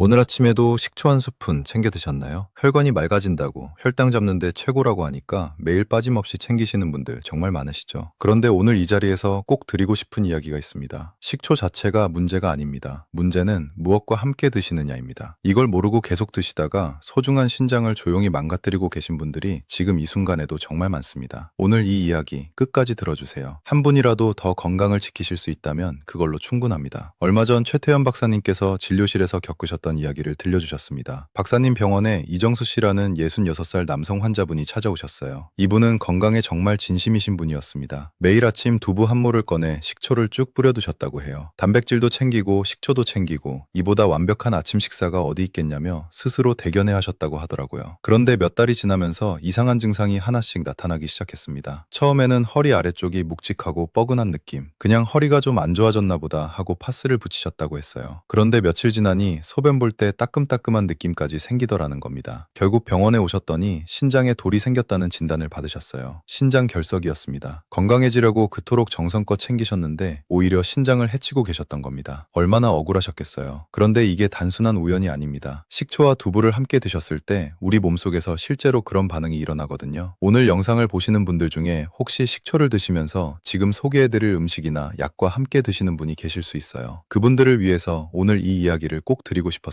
오늘 아침에도 식초 한 스푼 챙겨 드셨나요? 혈관이 맑아진다고 혈당 잡는데 최고라고 하니까 매일 빠짐없이 챙기시는 분들 정말 많으시죠? 그런데 오늘 이 자리에서 꼭 드리고 싶은 이야기가 있습니다. 식초 자체가 문제가 아닙니다. 문제는 무엇과 함께 드시느냐입니다. 이걸 모르고 계속 드시다가 소중한 신장을 조용히 망가뜨리고 계신 분들이 지금 이 순간에도 정말 많습니다. 오늘 이 이야기 끝까지 들어주세요. 한 분이라도 더 건강을 지키실 수 있다면 그걸로 충분합니다. 얼마 전 최태현 박사님께서 진료실에서 겪으셨던 이야기를 들려주셨습니다. 박사님 병원에 이정수 씨라는 66살 남성 환자분이 찾아오셨어요. 이분은 건강에 정말 진심이신 분이었습니다. 매일 아침 두부 한 모를 꺼내 식초를 쭉 뿌려두셨다고 해요. 단백질도 챙기고 식초도 챙기고 이보다 완벽한 아침 식사가 어디 있겠냐며 스스로 대견해 하셨다고 하더라고요. 그런데 몇 달이 지나면서 이상한 증상이 하나씩 나타나기 시작했습니다. 처음에는 허리 아래쪽이 묵직하고 뻐근한 느낌, 그냥 허리가 좀 안 좋아졌나 보다 하고 파스를 붙이셨다고 했어요. 그런데 며칠 지나니 소변 볼 때 따끔따끔한 느낌까지 생기더라는 겁니다. 결국 병원에 오셨더니 신장에 돌이 생겼다는 진단을 받으셨어요. 신장 결석이었습니다. 건강해지려고 그토록 정성껏 챙기셨는데 오히려 신장을 해치고 계셨던 겁니다. 얼마나 억울하셨겠어요. 그런데 이게 단순한 우연이 아닙니다. 식초와 두부를 함께 드셨을 때 우리 몸속에서 실제로 그런 반응이 일어나거든요. 오늘 영상을 보시는 분들 중에 혹시 식초를 드시면서 지금 소개해드릴 음식이나 약과 함께 드시는 분이 계실 수 있어요. 그분들을 위해서 오늘 이 이야기를 꼭 드리고 싶었습니다.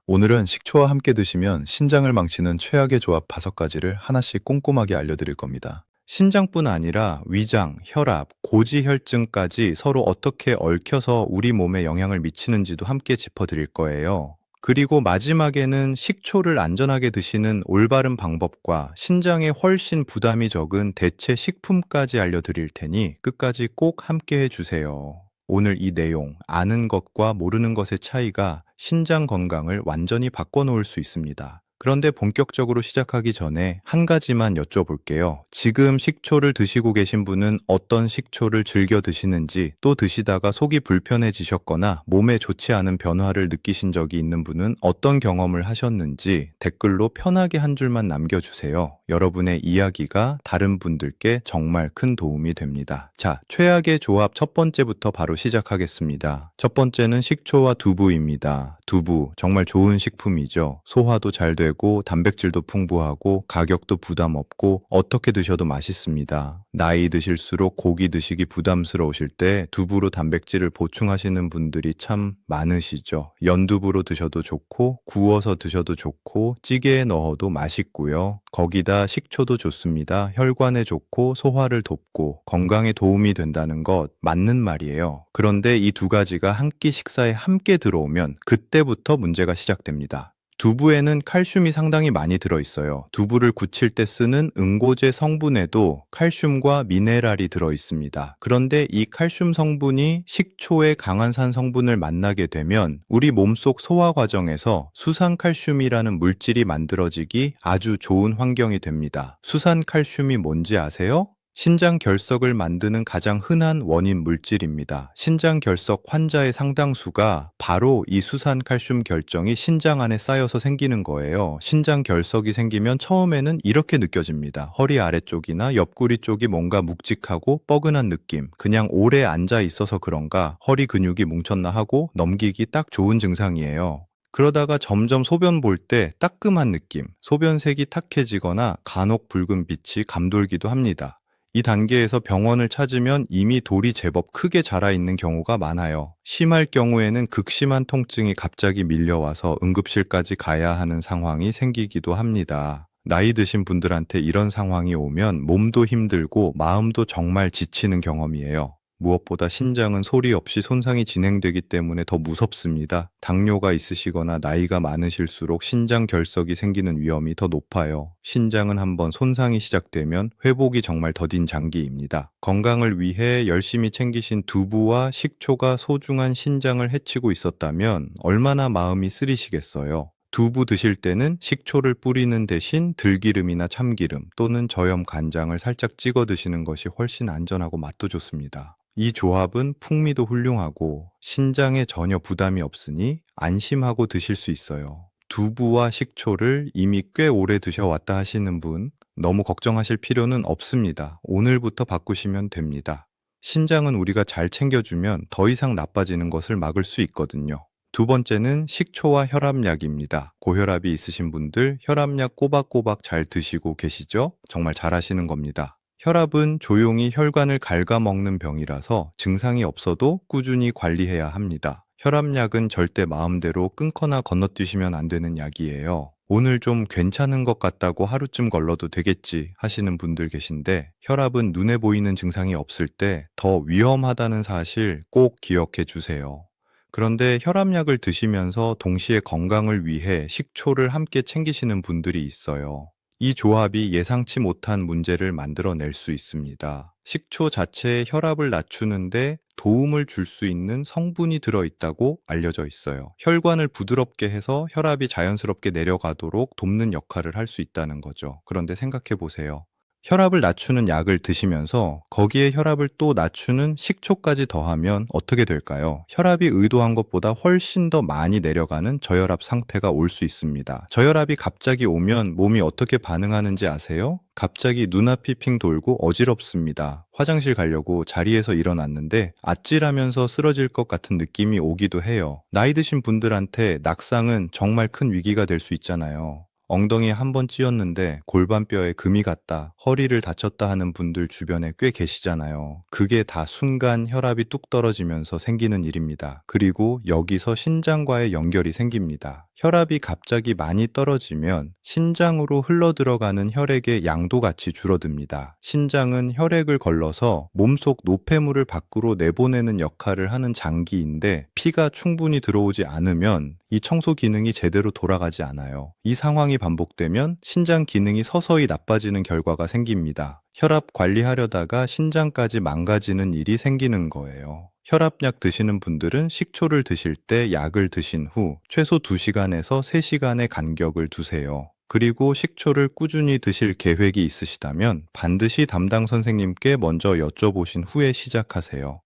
오늘은 식초와 함께 드시면 신장을 망치는 최악의 조합 5가지를 하나씩 꼼꼼하게 알려드릴 겁니다. 신장뿐 아니라 위장, 혈압, 고지혈증까지 서로 어떻게 얽혀서 우리 몸에 영향을 미치는지도 함께 짚어드릴 거예요. 그리고 마지막에는 식초를 안전하게 드시는 올바른 방법과 신장에 훨씬 부담이 적은 대체 식품까지 알려드릴 테니 끝까지 꼭 함께 해주세요. 오늘 이 내용, 아는 것과 모르는 것의 차이가 신장 건강을 완전히 바꿔놓을 수 있습니다. 그런데 본격적으로 시작하기 전에 한 가지만 여쭤볼게요. 지금 식초를 드시고 계신 분은 어떤 식초를 즐겨 드시는지, 또 드시다가 속이 불편해지셨거나 몸에 좋지 않은 변화를 느끼신 적이 있는 분은 어떤 경험을 하셨는지 댓글로 편하게 한 줄만 남겨주세요. 여러분의 이야기가 다른 분들께 정말 큰 도움이 됩니다. 자, 최악의 조합 첫 번째부터 바로 시작하겠습니다. 첫 번째는 식초와 두부입니다. 두부, 정말 좋은 식품이죠. 소화도 잘 되고 단백질도 풍부하고 가격도 부담 없고 어떻게 드셔도 맛있습니다. 나이 드실수록 고기 드시기 부담스러우실 때 두부로 단백질을 보충하시는 분들이 참 많으시죠. 연두부로 드셔도 좋고 구워서 드셔도 좋고 찌개에 넣어도 맛있고요. 거기다 식초도 좋습니다. 혈관에 좋고 소화를 돕고 건강에 도움이 된다는 것 맞는 말이에요. 그런데 이 두 가지가 한 끼 식사에 함께 들어오면 그때부터 문제가 시작됩니다. 두부에는 칼슘이 상당히 많이 들어있어요. 두부를 굳힐 때 쓰는 응고제 성분에도 칼슘과 미네랄이 들어있습니다. 그런데 이 칼슘 성분이 식초의 강한산 성분을 만나게 되면 우리 몸속 소화 과정에서 수산칼슘이라는 물질이 만들어지기 아주 좋은 환경이 됩니다. 수산칼슘이 뭔지 아세요? 신장 결석을 만드는 가장 흔한 원인 물질입니다. 신장 결석 환자의 상당수가 바로 이 수산칼슘 결정이 신장 안에 쌓여서 생기는 거예요. 신장 결석이 생기면 처음에는 이렇게 느껴집니다. 허리 아래쪽이나 옆구리 쪽이 뭔가 묵직하고 뻐근한 느낌. 그냥 오래 앉아 있어서 그런가 허리 근육이 뭉쳤나 하고 넘기기 딱 좋은 증상이에요. 그러다가 점점 소변 볼 때 따끔한 느낌, 소변색이 탁해지거나 간혹 붉은 빛이 감돌기도 합니다. 이 단계에서 병원을 찾으면 이미 돌이 제법 크게 자라 있는 경우가 많아요. 심할 경우에는 극심한 통증이 갑자기 밀려와서 응급실까지 가야 하는 상황이 생기기도 합니다. 나이 드신 분들한테 이런 상황이 오면 몸도 힘들고 마음도 정말 지치는 경험이에요. 무엇보다 신장은 소리 없이 손상이 진행되기 때문에 더 무섭습니다. 당뇨가 있으시거나 나이가 많으실수록 신장 결석이 생기는 위험이 더 높아요. 신장은 한번 손상이 시작되면 회복이 정말 더딘 장기입니다. 건강을 위해 열심히 챙기신 두부와 식초가 소중한 신장을 해치고 있었다면 얼마나 마음이 쓰리시겠어요. 두부 드실 때는 식초를 뿌리는 대신 들기름이나 참기름 또는 저염 간장을 살짝 찍어 드시는 것이 훨씬 안전하고 맛도 좋습니다. 이 조합은 풍미도 훌륭하고 신장에 전혀 부담이 없으니 안심하고 드실 수 있어요. 두부와 식초를 이미 꽤 오래 드셔왔다 하시는 분 너무 걱정하실 필요는 없습니다. 오늘부터 바꾸시면 됩니다. 신장은 우리가 잘 챙겨주면 더 이상 나빠지는 것을 막을 수 있거든요. 두 번째는 식초와 혈압약입니다. 고혈압이 있으신 분들 혈압약 꼬박꼬박 잘 드시고 계시죠? 정말 잘하시는 겁니다. 혈압은 조용히 혈관을 갉아먹는 병이라서 증상이 없어도 꾸준히 관리해야 합니다. 혈압약은 절대 마음대로 끊거나 건너뛰시면 안 되는 약이에요. 오늘 좀 괜찮은 것 같다고 하루쯤 걸러도 되겠지 하시는 분들 계신데 혈압은 눈에 보이는 증상이 없을 때 더 위험하다는 사실 꼭 기억해 주세요. 그런데 혈압약을 드시면서 동시에 건강을 위해 식초를 함께 챙기시는 분들이 있어요. 이 조합이 예상치 못한 문제를 만들어낼 수 있습니다. 식초 자체에 혈압을 낮추는데 도움을 줄 수 있는 성분이 들어있다고 알려져 있어요. 혈관을 부드럽게 해서 혈압이 자연스럽게 내려가도록 돕는 역할을 할 수 있다는 거죠. 그런데 생각해 보세요. 혈압을 낮추는 약을 드시면서 거기에 혈압을 또 낮추는 식초까지 더하면 어떻게 될까요? 혈압이 의도한 것보다 훨씬 더 많이 내려가는 저혈압 상태가 올 수 있습니다. 저혈압이 갑자기 오면 몸이 어떻게 반응하는지 아세요? 갑자기 눈앞이 핑 돌고 어지럽습니다. 화장실 가려고 자리에서 일어났는데 아찔하면서 쓰러질 것 같은 느낌이 오기도 해요. 나이 드신 분들한테 낙상은 정말 큰 위기가 될 수 있잖아요. 엉덩이에 한 번 찧었는데 골반뼈에 금이 갔다, 허리를 다쳤다 하는 분들 주변에 꽤 계시잖아요. 그게 다 순간 혈압이 뚝 떨어지면서 생기는 일입니다. 그리고 여기서 신장과의 연결이 생깁니다. 혈압이 갑자기 많이 떨어지면 신장으로 흘러들어가는 혈액의 양도 같이 줄어듭니다. 신장은 혈액을 걸러서 몸속 노폐물을 밖으로 내보내는 역할을 하는 장기인데 피가 충분히 들어오지 않으면 이 청소 기능이 제대로 돌아가지 않아요. 이 상황이 반복되면 신장 기능이 서서히 나빠지는 결과가 생깁니다. 혈압 관리하려다가 신장까지 망가지는 일이 생기는 거예요. 혈압약 드시는 분들은 식초를 드실 때 약을 드신 후 최소 2시간에서 3시간의 간격을 두세요. 그리고 식초를 꾸준히 드실 계획이 있으시다면 반드시 담당 선생님께 먼저 여쭤보신 후에 시작하세요.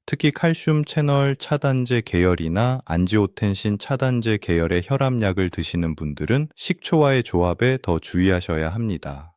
특히 칼슘 채널 차단제 계열이나 안지오텐신 차단제 계열의 혈압약을 드시는 분들은 식초와의 조합에 더 주의하셔야 합니다.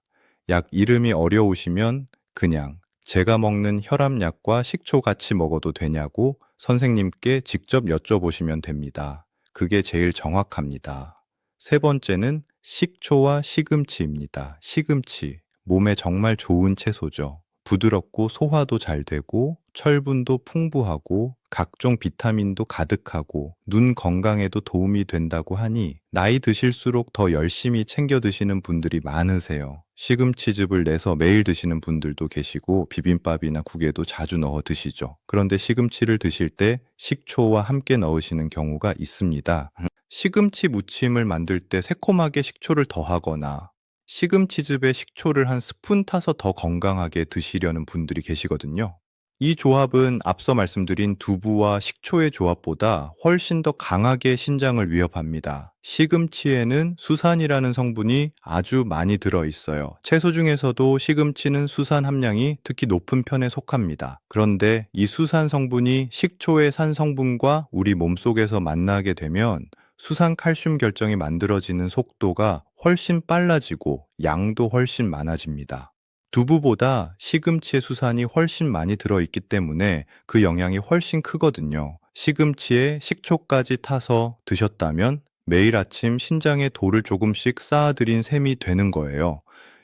약 이름이 어려우시면 그냥 제가 먹는 혈압약과 식초 같이 먹어도 되냐고 선생님께 직접 여쭤보시면 됩니다. 그게 제일 정확합니다. 세 번째는 식초와 시금치입니다. 시금치, 몸에 정말 좋은 채소죠. 부드럽고 소화도 잘 되고 철분도 풍부하고 각종 비타민도 가득하고 눈 건강에도 도움이 된다고 하니 나이 드실수록 더 열심히 챙겨 드시는 분들이 많으세요. 시금치즙을 내서 매일 드시는 분들도 계시고 비빔밥이나 국에도 자주 넣어 드시죠. 그런데 시금치를 드실 때 식초와 함께 넣으시는 경우가 있습니다. 시금치 무침을 만들 때 새콤하게 식초를 더하거나 시금치즙에 식초를 한 스푼 타서 더 건강하게 드시려는 분들이 계시거든요. 이 조합은 앞서 말씀드린 두부와 식초의 조합보다 훨씬 더 강하게 신장을 위협합니다. 시금치에는 수산이라는 성분이 아주 많이 들어 있어요. 채소 중에서도 시금치는 수산 함량이 특히 높은 편에 속합니다. 그런데 이 수산 성분이 식초의 산 성분과 우리 몸속에서 만나게 되면 수산 칼슘 결정이 만들어지는 속도가 훨씬 빨라지고 양도 훨씬 많아집니다. 두부보다 시금치의 수산이 훨씬 많이 들어있기 때문에 그 영향이 훨씬 크거든요. 시금치에 식초까지 타서 드셨다면 매일 아침 신장에 돌을 조금씩 쌓아들인 셈이 되는 거예요.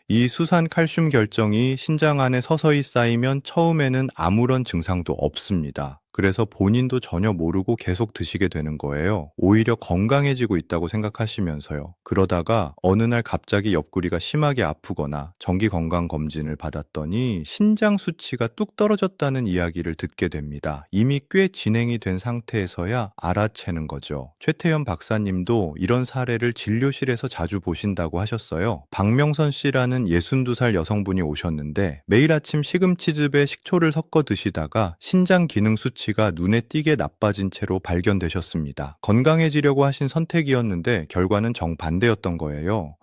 이 수산 칼슘 결정이 신장 안에 서서히 쌓이면 처음에는 아무런 증상도 없습니다. 그래서 본인도 전혀 모르고 계속 드시게 되는 거예요. 오히려 건강해지고 있다고 생각하시면서요. 그러다가 어느 날 갑자기 옆구리가 심하게 아프거나 정기 건강 검진을 받았더니 신장 수치가 뚝 떨어졌다는 이야기를 듣게 됩니다. 이미 꽤 진행이 된 상태에서야 알아채는 거죠. 최태현 박사님도 이런 사례를 진료실에서 자주 보신다고 하셨어요. 박명선 씨라는 62살 여성분이 오셨는데 매일 아침 시금치즙에 식초를 섞어 드시다가 신장 기능 수치가 눈에 띄게 나빠진 채로 발견되셨습니다. 건강해지려고 하신 선택이었는데 결과는 정반대였던 거예요.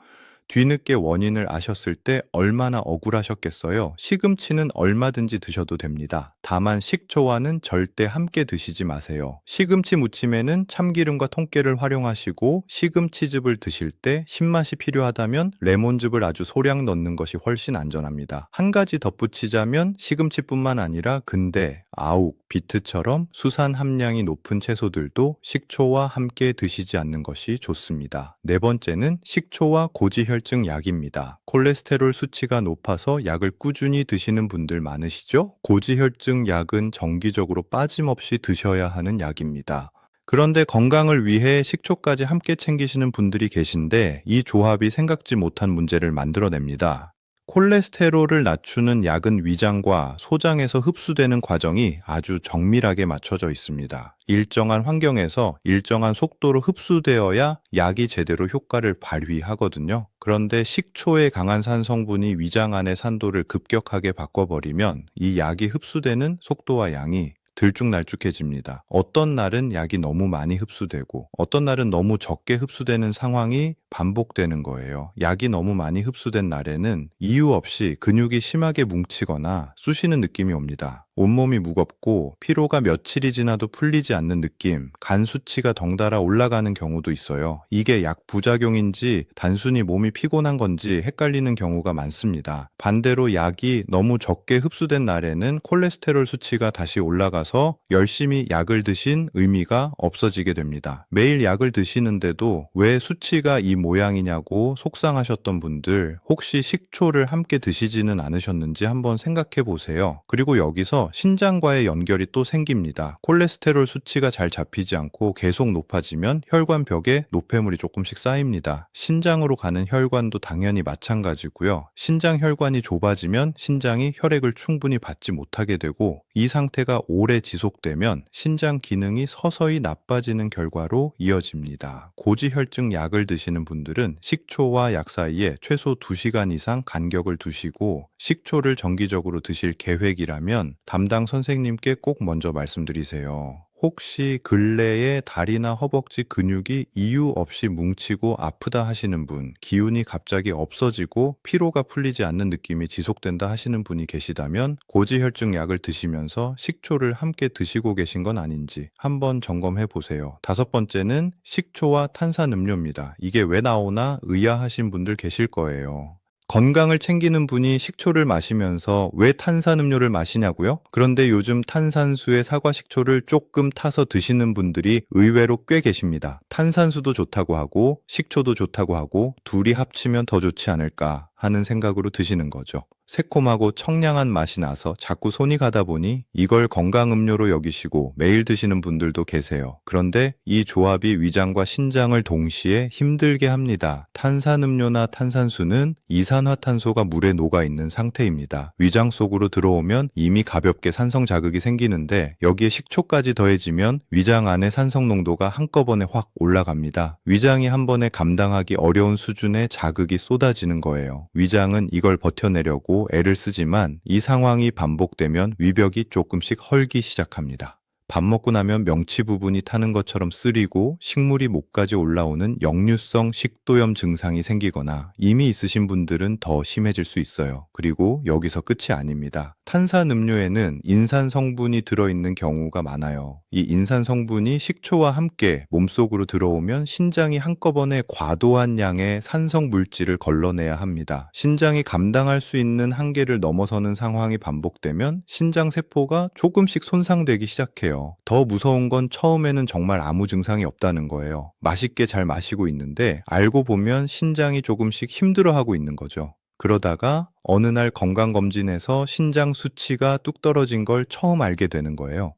뒤늦게 원인을 아셨을 때 얼마나 억울하셨겠어요. 시금치는 얼마든지 드셔도 됩니다. 다만 식초와는 절대 함께 드시지 마세요. 시금치 무침에는 참기름과 통깨를 활용하시고 시금치즙을 드실 때 신맛이 필요하다면 레몬즙을 아주 소량 넣는 것이 훨씬 안전합니다. 한 가지 덧붙이자면 시금치뿐만 아니라 근대, 아욱, 비트처럼 수산 함량이 높은 채소들도 식초와 함께 드시지 않는 것이 좋습니다. 네 번째는 식초와 고지혈증 약입니다. 콜레스테롤 수치가 높아서 약을 꾸준히 드시는 분들 많으시죠? 고지혈증 약은 정기적으로 빠짐없이 드셔야 하는 약입니다. 그런데 건강을 위해 식초까지 함께 챙기시는 분들이 계신데 이 조합이 생각지 못한 문제를 만들어냅니다. 콜레스테롤을 낮추는 약은 위장과 소장에서 흡수되는 과정이 아주 정밀하게 맞춰져 있습니다. 일정한 환경에서 일정한 속도로 흡수되어야 약이 제대로 효과를 발휘하거든요. 그런데 식초의 강한 산 성분이 위장 안의 산도를 급격하게 바꿔버리면 이 약이 흡수되는 속도와 양이 들쭉날쭉해집니다. 어떤 날은 약이 너무 많이 흡수되고 어떤 날은 너무 적게 흡수되는 상황이 반복되는 거예요. 약이 너무 많이 흡수된 날에는 이유 없이 근육이 심하게 뭉치거나 쑤시는 느낌이 옵니다. 온몸이 무겁고 피로가 며칠이 지나도 풀리지 않는 느낌, 간 수치가 덩달아 올라가는 경우도 있어요. 이게 약 부작용인지 단순히 몸이 피곤한 건지 헷갈리는 경우가 많습니다. 반대로 약이 너무 적게 흡수된 날에는 콜레스테롤 수치가 다시 올라가서 열심히 약을 드신 의미가 없어지게 됩니다. 매일 약을 드시는데도 왜 수치가 이 모양이냐고 속상하셨던 분들, 혹시 식초를 함께 드시지는 않으셨는지 한번 생각해 보세요. 그리고 여기서 신장과의 연결이 또 생깁니다. 콜레스테롤 수치가 잘 잡히지 않고 계속 높아지면 혈관벽에 노폐물이 조금씩 쌓입니다. 신장으로 가는 혈관도 당연히 마찬가지고요. 신장 혈관이 좁아지면 신장이 혈액을 충분히 받지 못하게 되고 이 상태가 오래 지속되면 신장 기능이 서서히 나빠지는 결과로 이어집니다. 고지혈증 약을 드시는 분들은 식초와 약 사이에 최소 2시간 이상 간격을 두시고 식초를 정기적으로 드실 계획이라면 담당 선생님께 꼭 먼저 말씀드리세요. 혹시 근래에 다리나 허벅지 근육이 이유 없이 뭉치고 아프다 하시는 분, 기운이 갑자기 없어지고 피로가 풀리지 않는 느낌이 지속된다 하시는 분이 계시다면 고지혈증 약을 드시면서 식초를 함께 드시고 계신 건 아닌지 한번 점검해 보세요. 다섯 번째는 식초와 탄산음료입니다. 이게 왜 나오나 의아하신 분들 계실 거예요. 건강을 챙기는 분이 식초를 마시면서 왜 탄산음료를 마시냐고요? 그런데 요즘 탄산수에 사과 식초를 조금 타서 드시는 분들이 의외로 꽤 계십니다. 탄산수도 좋다고 하고 식초도 좋다고 하고 둘이 합치면 더 좋지 않을까 하는 생각으로 드시는 거죠. 새콤하고 청량한 맛이 나서 자꾸 손이 가다 보니 이걸 건강음료로 여기시고 매일 드시는 분들도 계세요. 그런데 이 조합이 위장과 신장을 동시에 힘들게 합니다. 탄산음료나 탄산수는 이산화탄소가 물에 녹아있는 상태입니다. 위장 속으로 들어오면 이미 가볍게 산성 자극이 생기는데 여기에 식초까지 더해지면 위장 안의 산성 농도가 한꺼번에 확 올라갑니다. 위장이 한 번에 감당하기 어려운 수준의 자극이 쏟아지는 거예요. 위장은 이걸 버텨내려고 애를 쓰지만 이 상황이 반복되면 위벽이 조금씩 헐기 시작합니다. 밥 먹고 나면 명치 부분이 타는 것처럼 쓰리고 식물이 목까지 올라오는 역류성 식도염 증상이 생기거나 이미 있으신 분들은 더 심해질 수 있어요. 그리고 여기서 끝이 아닙니다. 탄산음료에는 인산 성분이 들어있는 경우가 많아요. 이 인산 성분이 식초와 함께 몸속으로 들어오면 신장이 한꺼번에 과도한 양의 산성 물질을 걸러내야 합니다. 신장이 감당할 수 있는 한계를 넘어서는 상황이 반복되면 신장 세포가 조금씩 손상되기 시작해요. 더 무서운 건 처음에는 정말 아무 증상이 없다는 거예요. 맛있게 잘 마시고 있는데 알고 보면 신장이 조금씩 힘들어하고 있는 거죠. 그러다가 어느 날 건강검진에서 신장 수치가 뚝 떨어진 걸 처음 알게 되는 거예요.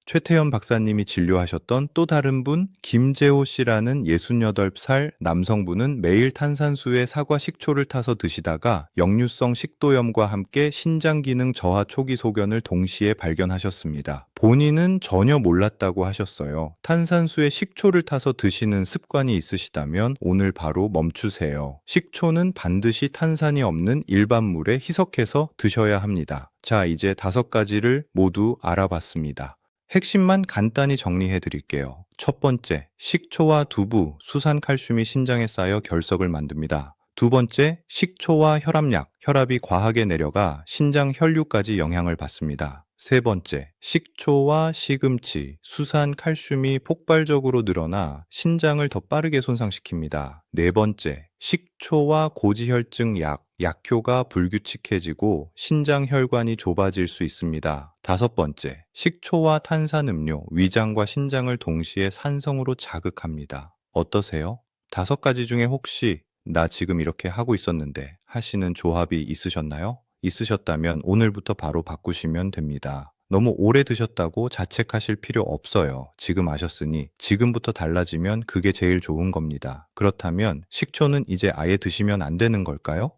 최태현 박사님이 진료하셨던 또 다른 분 김재호 씨라는 68살 남성분은 매일 탄산수에 사과 식초를 타서 드시다가 역류성 식도염과 함께 신장 기능 저하 초기 소견을 동시에 발견하셨습니다. 본인은 전혀 몰랐다고 하셨어요. 탄산수에 식초를 타서 드시는 습관이 있으시다면 오늘 바로 멈추세요. 식초는 반드시 탄산이 없는 일반 물에 희석해서 드셔야 합니다. 자, 이제 5가지를 모두 알아봤습니다. 핵심만 간단히 정리해 드릴게요. 첫 번째, 식초와 두부, 수산 칼슘이 신장에 쌓여 결석을 만듭니다. 두 번째, 식초와 혈압약, 혈압이 과하게 내려가 신장 혈류까지 영향을 받습니다. 세 번째, 식초와 시금치, 수산, 칼슘이 폭발적으로 늘어나 신장을 더 빠르게 손상시킵니다. 네 번째, 식초와 고지혈증 약, 약효가 불규칙해지고 신장 혈관이 좁아질 수 있습니다. 다섯 번째, 식초와 탄산음료, 위장과 신장을 동시에 산성으로 자극합니다. 어떠세요? 다섯 가지 중에 혹시 나 지금 이렇게 하고 있었는데 하시는 조합이 있으셨나요? 있으셨다면 오늘부터 바로 바꾸시면 됩니다. 너무 오래 드셨다고 자책하실 필요 없어요. 지금 아셨으니 지금부터 달라지면 그게 제일 좋은 겁니다. 그렇다면 식초는 이제 아예 드시면 안 되는 걸까요?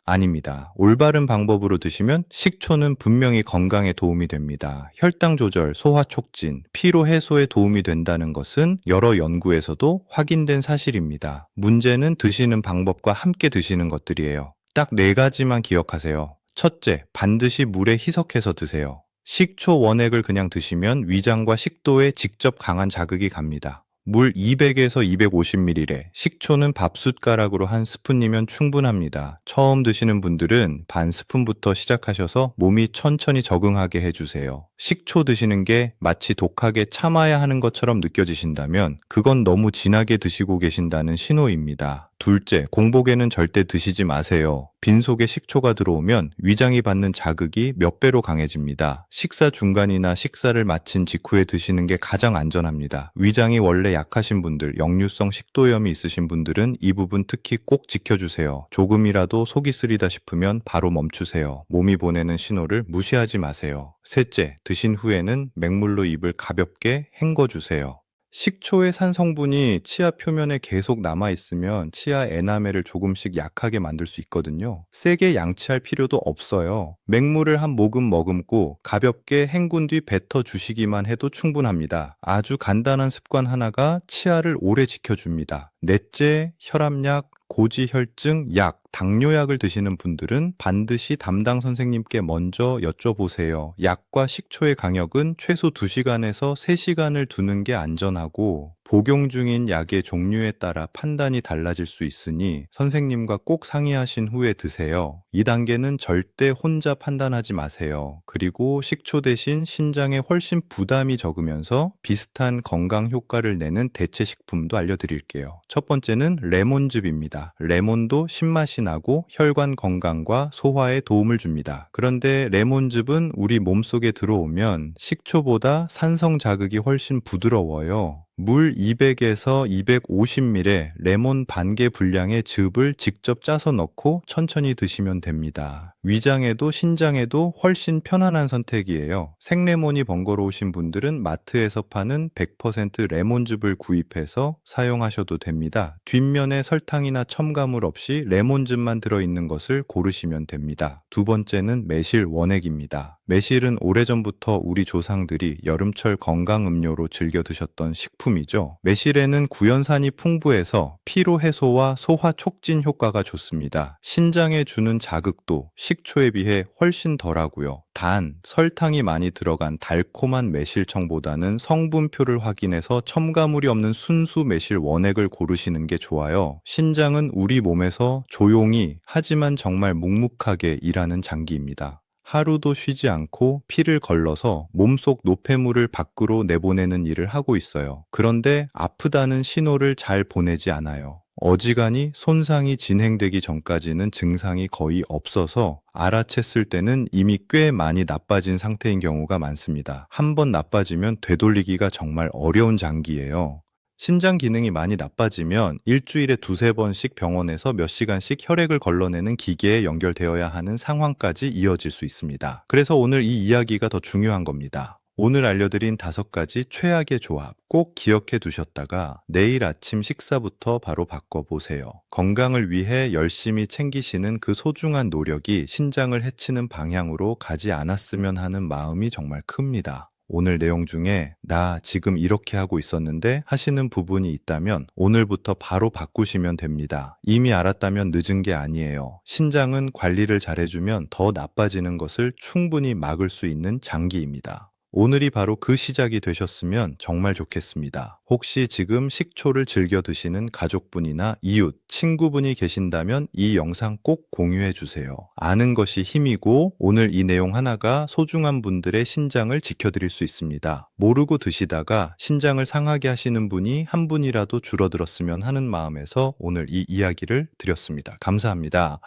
아닙니다. 올바른 방법으로 드시면 식초는 분명히 건강에 도움이 됩니다. 혈당 조절, 소화 촉진, 피로 해소에 도움이 된다는 것은 여러 연구에서도 확인된 사실입니다. 문제는 드시는 방법과 함께 드시는 것들이에요. 딱 네 가지만 기억하세요. 첫째, 반드시 물에 희석해서 드세요. 식초 원액을 그냥 드시면 위장과 식도에 직접 강한 자극이 갑니다. 물 200에서 250ml에 식초는 밥숟가락으로 한 스푼이면 충분합니다. 처음 드시는 분들은 반 스푼부터 시작하셔서 몸이 천천히 적응하게 해주세요. 식초 드시는 게 마치 독하게 참아야 하는 것처럼 느껴지신다면 그건 너무 진하게 드시고 계신다는 신호입니다. 둘째, 공복에는 절대 드시지 마세요. 빈속에 식초가 들어오면 위장이 받는 자극이 몇 배로 강해집니다. 식사 중간이나 식사를 마친 직후에 드시는 게 가장 안전합니다. 위장이 원래 약하신 분들, 역류성 식도염이 있으신 분들은 이 부분 특히 꼭 지켜주세요. 조금이라도 속이 쓰리다 싶으면 바로 멈추세요. 몸이 보내는 신호를 무시하지 마세요. 셋째, 드신 후에는 맹물로 입을 가볍게 헹궈주세요. 식초의 산 성분이 치아 표면에 계속 남아있으면 치아 에나멜을 조금씩 약하게 만들 수 있거든요. 세게 양치할 필요도 없어요. 맹물을 한 모금 머금고 가볍게 헹군 뒤 뱉어 주시기만 해도 충분합니다. 아주 간단한 습관 하나가 치아를 오래 지켜줍니다. 넷째, 혈압약, 고지혈증 약, 당뇨약을 드시는 분들은 반드시 담당 선생님께 먼저 여쭤보세요. 약과 식초의 강역은 최소 2시간에서 3시간을 두는 게 안전하고 복용 중인 약의 종류에 따라 판단이 달라질 수 있으니 선생님과 꼭 상의하신 후에 드세요. 이 단계는 절대 혼자 판단하지 마세요. 그리고 식초 대신 신장에 훨씬 부담이 적으면서 비슷한 건강 효과를 내는 대체 식품도 알려드릴게요. 첫 번째는 레몬즙입니다. 레몬도 신맛이 나고 혈관 건강과 소화에 도움을 줍니다. 그런데 레몬즙은 우리 몸속에 들어오면 식초보다 산성 자극이 훨씬 부드러워요. 물 200에서 250ml에 레몬 반 개 분량의 즙을 직접 짜서 넣고 천천히 드시면 됩니다. 위장에도 신장에도 훨씬 편안한 선택이에요. 생레몬이 번거로우신 분들은 마트에서 파는 100% 레몬즙을 구입해서 사용하셔도 됩니다. 뒷면에 설탕이나 첨가물 없이 레몬즙만 들어있는 것을 고르시면 됩니다. 두 번째는 매실 원액입니다. 매실은 오래전부터 우리 조상들이 여름철 건강음료로 즐겨 드셨던 식품이죠. 매실에는 구연산이 풍부해서 피로 해소와 소화 촉진 효과가 좋습니다. 신장에 주는 자극도 식초에 비해 훨씬 덜하고요. 단, 설탕이 많이 들어간 달콤한 매실청보다는 성분표를 확인해서 첨가물이 없는 순수 매실 원액을 고르시는 게 좋아요. 신장은 우리 몸에서 조용히 하지만 정말 묵묵하게 일하는 장기입니다. 하루도 쉬지 않고 피를 걸러서 몸속 노폐물을 밖으로 내보내는 일을 하고 있어요. 그런데 아프다는 신호를 잘 보내지 않아요. 어지간히 손상이 진행되기 전까지는 증상이 거의 없어서 알아챘을 때는 이미 꽤 많이 나빠진 상태인 경우가 많습니다. 한번 나빠지면 되돌리기가 정말 어려운 장기예요. 신장 기능이 많이 나빠지면 일주일에 2~3번씩 병원에서 몇 시간씩 혈액을 걸러내는 기계에 연결되어야 하는 상황까지 이어질 수 있습니다. 그래서 오늘 이 이야기가 더 중요한 겁니다. 오늘 알려드린 5가지 최악의 조합 꼭 기억해 두셨다가 내일 아침 식사부터 바로 바꿔보세요. 건강을 위해 열심히 챙기시는 그 소중한 노력이 신장을 해치는 방향으로 가지 않았으면 하는 마음이 정말 큽니다. 오늘 내용 중에 나 지금 이렇게 하고 있었는데 하시는 부분이 있다면 오늘부터 바로 바꾸시면 됩니다. 이미 알았다면 늦은 게 아니에요. 신장은 관리를 잘해주면 더 나빠지는 것을 충분히 막을 수 있는 장기입니다. 오늘이 바로 그 시작이 되셨으면 정말 좋겠습니다. 혹시 지금 식초를 즐겨 드시는 가족분이나 이웃, 친구분이 계신다면 이 영상 꼭 공유해 주세요. 아는 것이 힘이고 오늘 이 내용 하나가 소중한 분들의 신장을 지켜드릴 수 있습니다. 모르고 드시다가 신장을 상하게 하시는 분이 한 분이라도 줄어들었으면 하는 마음에서 오늘 이 이야기를 드렸습니다. 감사합니다.